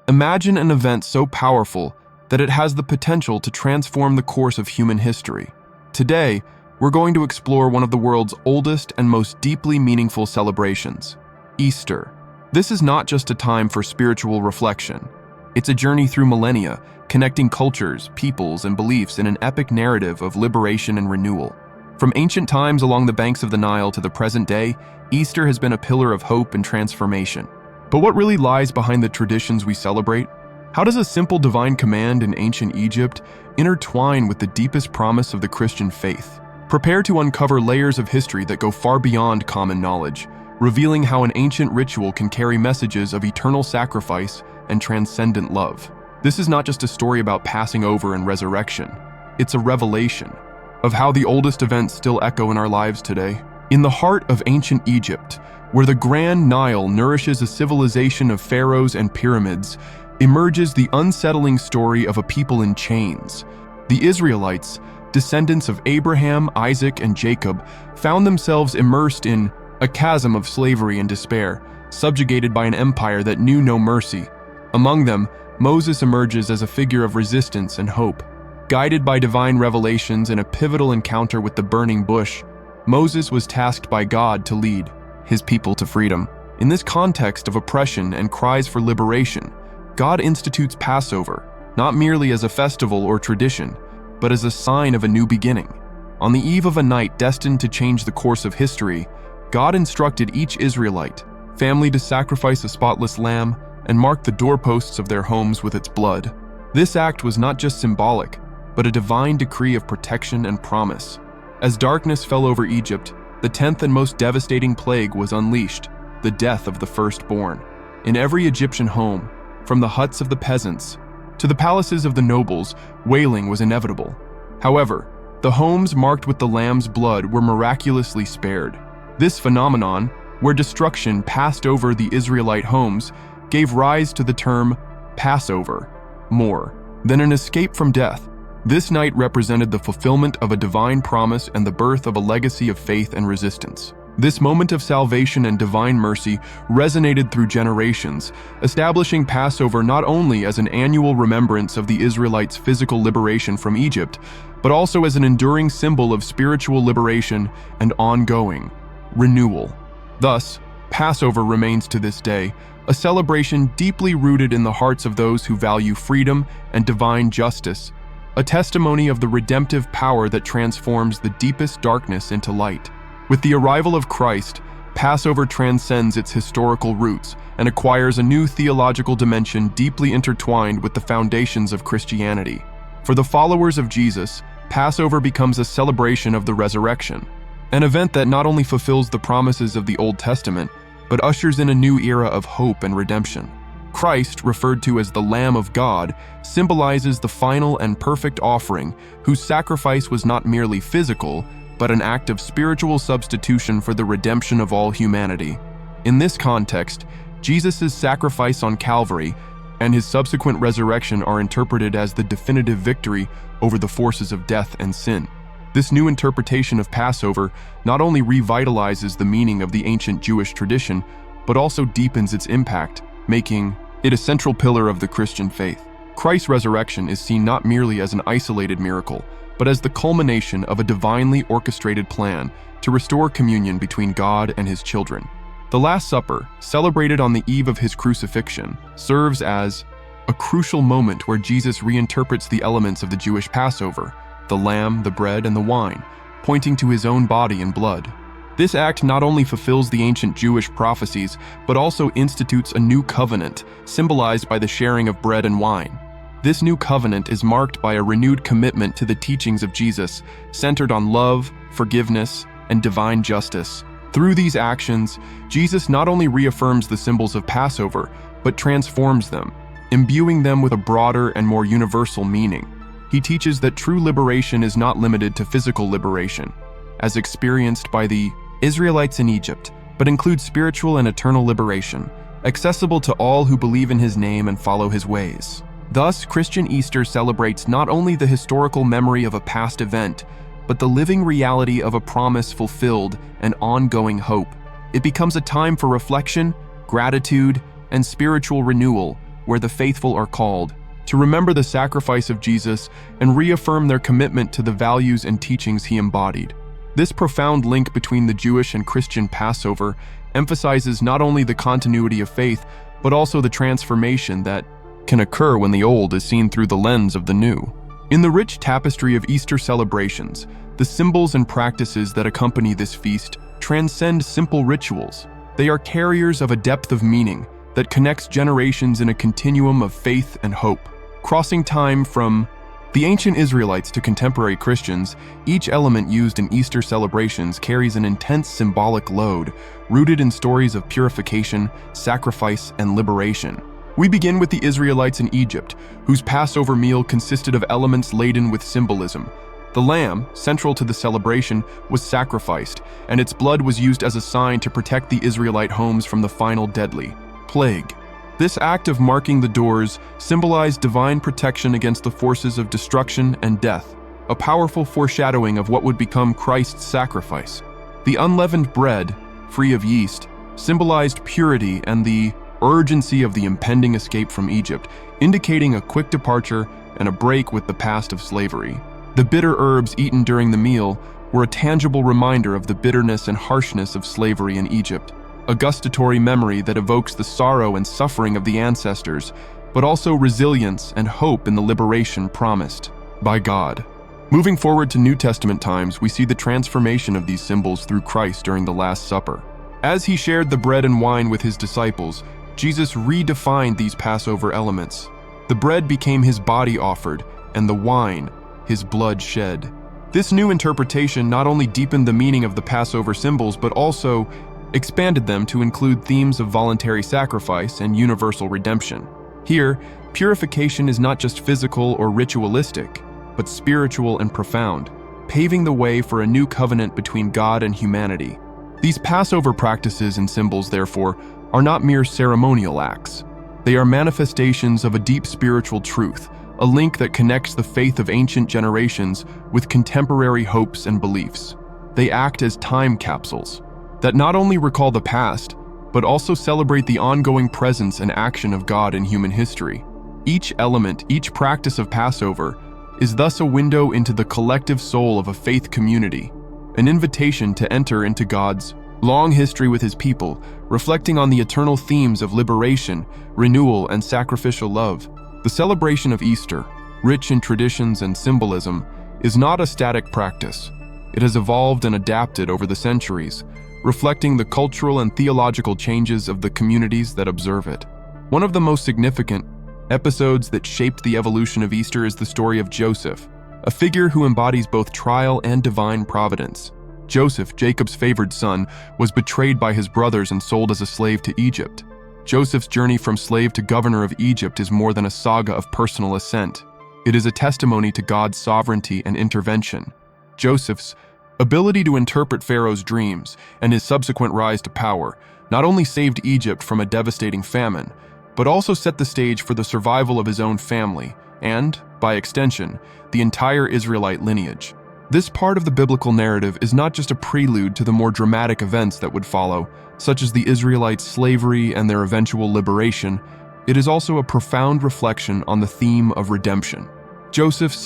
Imagine an event so powerful that it has the potential to transform the course of human history. Today, we're going to explore one of the world's oldest and most deeply meaningful celebrations, Easter. This is not just a time for spiritual reflection. It's a journey through millennia, connecting cultures, peoples, and beliefs in an epic narrative of liberation and renewal. From ancient times along the banks of the Nile to the present day, Easter has been a pillar of hope and transformation. But what really lies behind the traditions we celebrate? How does a simple divine command in ancient Egypt intertwine with the deepest promise of the Christian faith? Prepare to uncover layers of history that go far beyond common knowledge, revealing how an ancient ritual can carry messages of eternal sacrifice and transcendent love. This is not just a story about passing over and resurrection. It's a revelation of how the oldest events still echo in our lives today. In the heart of ancient Egypt, where the Grand Nile nourishes a civilization of pharaohs and pyramids, emerges the unsettling story of a people in chains. The Israelites, descendants of Abraham, Isaac, and Jacob, found themselves immersed in a chasm of slavery and despair, subjugated by an empire that knew no mercy. Among them, Moses emerges as a figure of resistance and hope. Guided by divine revelations and a pivotal encounter with the burning bush, Moses was tasked by God to lead his people to freedom. In this context of oppression and cries for liberation, God institutes Passover, not merely as a festival or tradition, but as a sign of a new beginning. On the eve of a night destined to change the course of history, God instructed each Israelite family to sacrifice a spotless lamb and mark the doorposts of their homes with its blood. This act was not just symbolic, but a divine decree of protection and promise. As darkness fell over Egypt, the 10th and most devastating plague was unleashed, the death of the firstborn. In every Egyptian home, from the huts of the peasants to the palaces of the nobles, wailing was inevitable. However, the homes marked with the lamb's blood were miraculously spared. This phenomenon, where destruction passed over the Israelite homes, gave rise to the term Passover. More than an escape from death, this night represented the fulfillment of a divine promise and the birth of a legacy of faith and resistance. This moment of salvation and divine mercy resonated through generations, establishing Passover not only as an annual remembrance of the Israelites' physical liberation from Egypt, but also as an enduring symbol of spiritual liberation and ongoing renewal. Thus, Passover remains to this day a celebration deeply rooted in the hearts of those who value freedom and divine justice, a testimony of the redemptive power that transforms the deepest darkness into light. With the arrival of Christ, Passover transcends its historical roots and acquires a new theological dimension deeply intertwined with the foundations of Christianity. For the followers of Jesus, Passover becomes a celebration of the resurrection, an event that not only fulfills the promises of the Old Testament, but ushers in a new era of hope and redemption. Christ, referred to as the Lamb of God, symbolizes the final and perfect offering, whose sacrifice was not merely physical, but an act of spiritual substitution for the redemption of all humanity. In this context, Jesus' sacrifice on Calvary and his subsequent resurrection are interpreted as the definitive victory over the forces of death and sin. This new interpretation of Passover not only revitalizes the meaning of the ancient Jewish tradition, but also deepens its impact, making it a central pillar of the Christian faith. Christ's resurrection is seen not merely as an isolated miracle, but as the culmination of a divinely orchestrated plan to restore communion between God and his children. The Last Supper, celebrated on the eve of his crucifixion, serves as a crucial moment where Jesus reinterprets the elements of the Jewish Passover, the lamb, the bread, and the wine, pointing to his own body and blood. This act not only fulfills the ancient Jewish prophecies, but also institutes a new covenant, symbolized by the sharing of bread and wine. This new covenant is marked by a renewed commitment to the teachings of Jesus, centered on love, forgiveness, and divine justice. Through these actions, Jesus not only reaffirms the symbols of Passover, but transforms them, imbuing them with a broader and more universal meaning. He teaches that true liberation is not limited to physical liberation, as experienced by the Israelites in Egypt, but includes spiritual and eternal liberation, accessible to all who believe in his name and follow his ways. Thus, Christian Easter celebrates not only the historical memory of a past event, but the living reality of a promise fulfilled and ongoing hope. It becomes a time for reflection, gratitude, and spiritual renewal, where the faithful are called to remember the sacrifice of Jesus and reaffirm their commitment to the values and teachings he embodied. This profound link between the Jewish and Christian Passover emphasizes not only the continuity of faith, but also the transformation that can occur when the old is seen through the lens of the new. In the rich tapestry of Easter celebrations, the symbols and practices that accompany this feast transcend simple rituals. They are carriers of a depth of meaning that connects generations in a continuum of faith and hope. Crossing time from the ancient Israelites to contemporary Christians, each element used in Easter celebrations carries an intense symbolic load, rooted in stories of purification, sacrifice, and liberation. We begin with the Israelites in Egypt, whose Passover meal consisted of elements laden with symbolism. The lamb, central to the celebration, was sacrificed, and its blood was used as a sign to protect the Israelite homes from the final deadly plague. This act of marking the doors symbolized divine protection against the forces of destruction and death, a powerful foreshadowing of what would become Christ's sacrifice. The unleavened bread, free of yeast, symbolized purity and the urgency of the impending escape from Egypt, indicating a quick departure and a break with the past of slavery. The bitter herbs eaten during the meal were a tangible reminder of the bitterness and harshness of slavery in Egypt, a gustatory memory that evokes the sorrow and suffering of the ancestors, but also resilience and hope in the liberation promised by God. Moving forward to New Testament times, we see the transformation of these symbols through Christ during the Last Supper. As he shared the bread and wine with his disciples, Jesus redefined these Passover elements. The bread became his body offered, and the wine, his blood shed. This new interpretation not only deepened the meaning of the Passover symbols, but also expanded them to include themes of voluntary sacrifice and universal redemption. Here, purification is not just physical or ritualistic, but spiritual and profound, paving the way for a new covenant between God and humanity. These Passover practices and symbols, therefore, are not mere ceremonial acts. They are manifestations of a deep spiritual truth, a link that connects the faith of ancient generations with contemporary hopes and beliefs. They act as time capsules that not only recall the past, but also celebrate the ongoing presence and action of God in human history. Each element, each practice of Passover, is thus a window into the collective soul of a faith community, an invitation to enter into God's long history with his people, reflecting on the eternal themes of liberation, renewal, and sacrificial love. The celebration of Easter, rich in traditions and symbolism, is not a static practice. It has evolved and adapted over the centuries, reflecting the cultural and theological changes of the communities that observe it. One of the most significant episodes that shaped the evolution of Easter is the story of Joseph, a figure who embodies both trial and divine providence. Joseph, Jacob's favored son, was betrayed by his brothers and sold as a slave to Egypt. Joseph's journey from slave to governor of Egypt is more than a saga of personal ascent. It is a testimony to God's sovereignty and intervention. Joseph's ability to interpret Pharaoh's dreams and his subsequent rise to power not only saved Egypt from a devastating famine, but also set the stage for the survival of his own family and, by extension, the entire Israelite lineage. This part of the biblical narrative is not just a prelude to the more dramatic events that would follow, such as the Israelites' slavery and their eventual liberation. It is also a profound reflection on the theme of redemption. Joseph's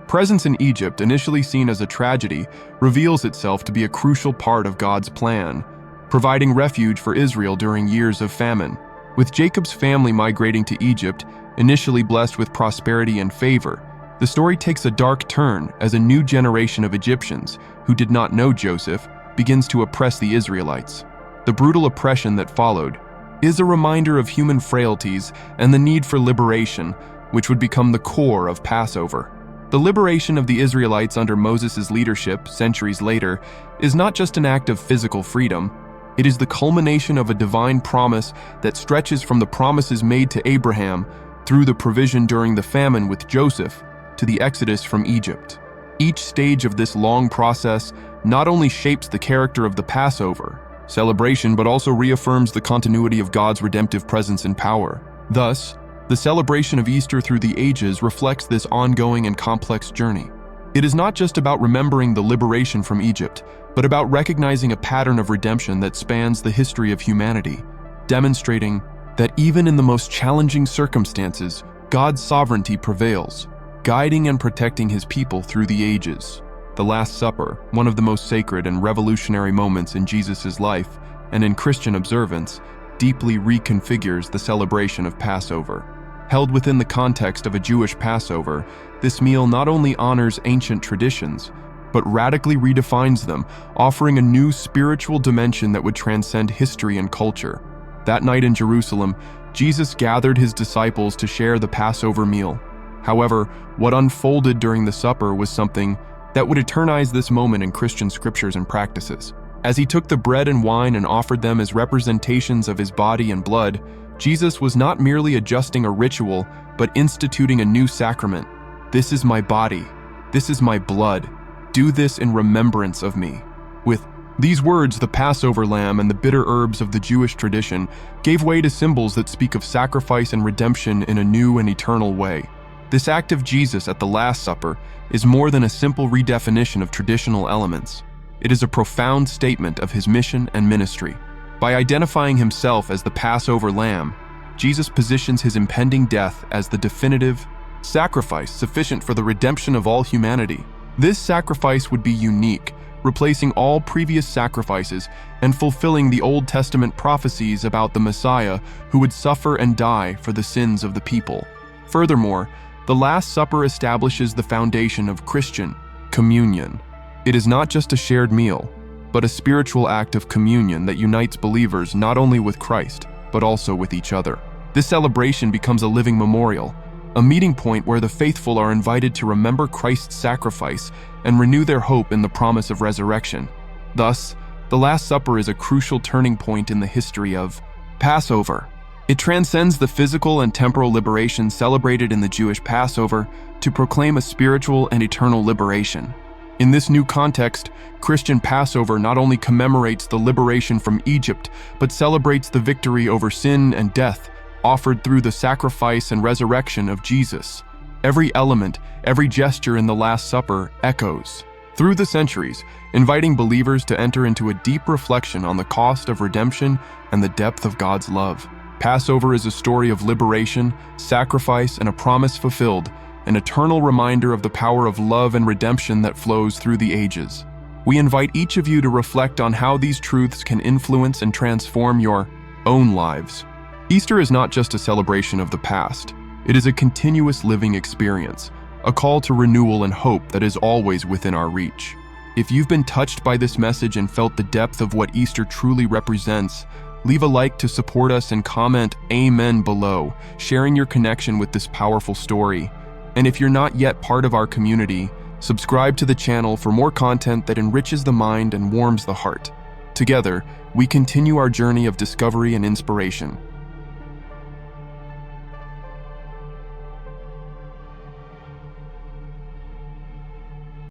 presence in Egypt, initially seen as a tragedy, reveals itself to be a crucial part of God's plan, providing refuge for Israel during years of famine. With Jacob's family migrating to Egypt, initially blessed with prosperity and favor, the story takes a dark turn as a new generation of Egyptians, who did not know Joseph, begins to oppress the Israelites. The brutal oppression that followed is a reminder of human frailties and the need for liberation, which would become the core of Passover. The liberation of the Israelites under Moses' leadership centuries later is not just an act of physical freedom. It is the culmination of a divine promise that stretches from the promises made to Abraham through the provision during the famine with Joseph to the exodus from Egypt. Each stage of this long process not only shapes the character of the Passover celebration, but also reaffirms the continuity of God's redemptive presence and power. Thus, the celebration of Easter through the ages reflects this ongoing and complex journey. It is not just about remembering the liberation from Egypt, but about recognizing a pattern of redemption that spans the history of humanity, demonstrating that even in the most challenging circumstances, God's sovereignty prevails, guiding and protecting his people through the ages. The Last Supper, one of the most sacred and revolutionary moments in Jesus' life and in Christian observance, deeply reconfigures the celebration of Passover. Held within the context of a Jewish Passover, this meal not only honors ancient traditions, but radically redefines them, offering a new spiritual dimension that would transcend history and culture. That night in Jerusalem, Jesus gathered his disciples to share the Passover meal. However, what unfolded during the supper was something that would eternize this moment in Christian scriptures and practices. As he took the bread and wine and offered them as representations of his body and blood, Jesus was not merely adjusting a ritual, but instituting a new sacrament. "This is my body. This is my blood. Do this in remembrance of me." With these words, the Passover lamb and the bitter herbs of the Jewish tradition gave way to symbols that speak of sacrifice and redemption in a new and eternal way. This act of Jesus at the Last Supper is more than a simple redefinition of traditional elements. It is a profound statement of his mission and ministry. By identifying himself as the Passover lamb, Jesus positions his impending death as the definitive sacrifice sufficient for the redemption of all humanity. This sacrifice would be unique, replacing all previous sacrifices and fulfilling the Old Testament prophecies about the Messiah who would suffer and die for the sins of the people. Furthermore, the Last Supper establishes the foundation of Christian communion. It is not just a shared meal, but a spiritual act of communion that unites believers not only with Christ, but also with each other. This celebration becomes a living memorial, a meeting point where the faithful are invited to remember Christ's sacrifice and renew their hope in the promise of resurrection. Thus, the Last Supper is a crucial turning point in the history of Passover. It transcends the physical and temporal liberation celebrated in the Jewish Passover to proclaim a spiritual and eternal liberation. In this new context, Christian Passover not only commemorates the liberation from Egypt, but celebrates the victory over sin and death offered through the sacrifice and resurrection of Jesus. Every element, every gesture in the Last Supper echoes through the centuries, inviting believers to enter into a deep reflection on the cost of redemption and the depth of God's love. Passover is a story of liberation, sacrifice, and a promise fulfilled, an eternal reminder of the power of love and redemption that flows through the ages. We invite each of you to reflect on how these truths can influence and transform your own lives. Easter is not just a celebration of the past. It is a continuous living experience, a call to renewal and hope that is always within our reach. If you've been touched by this message and felt the depth of what Easter truly represents, leave a like to support us and comment "Amen" below, sharing your connection with this powerful story. And if you're not yet part of our community, subscribe to the channel for more content that enriches the mind and warms the heart. Together, we continue our journey of discovery and inspiration.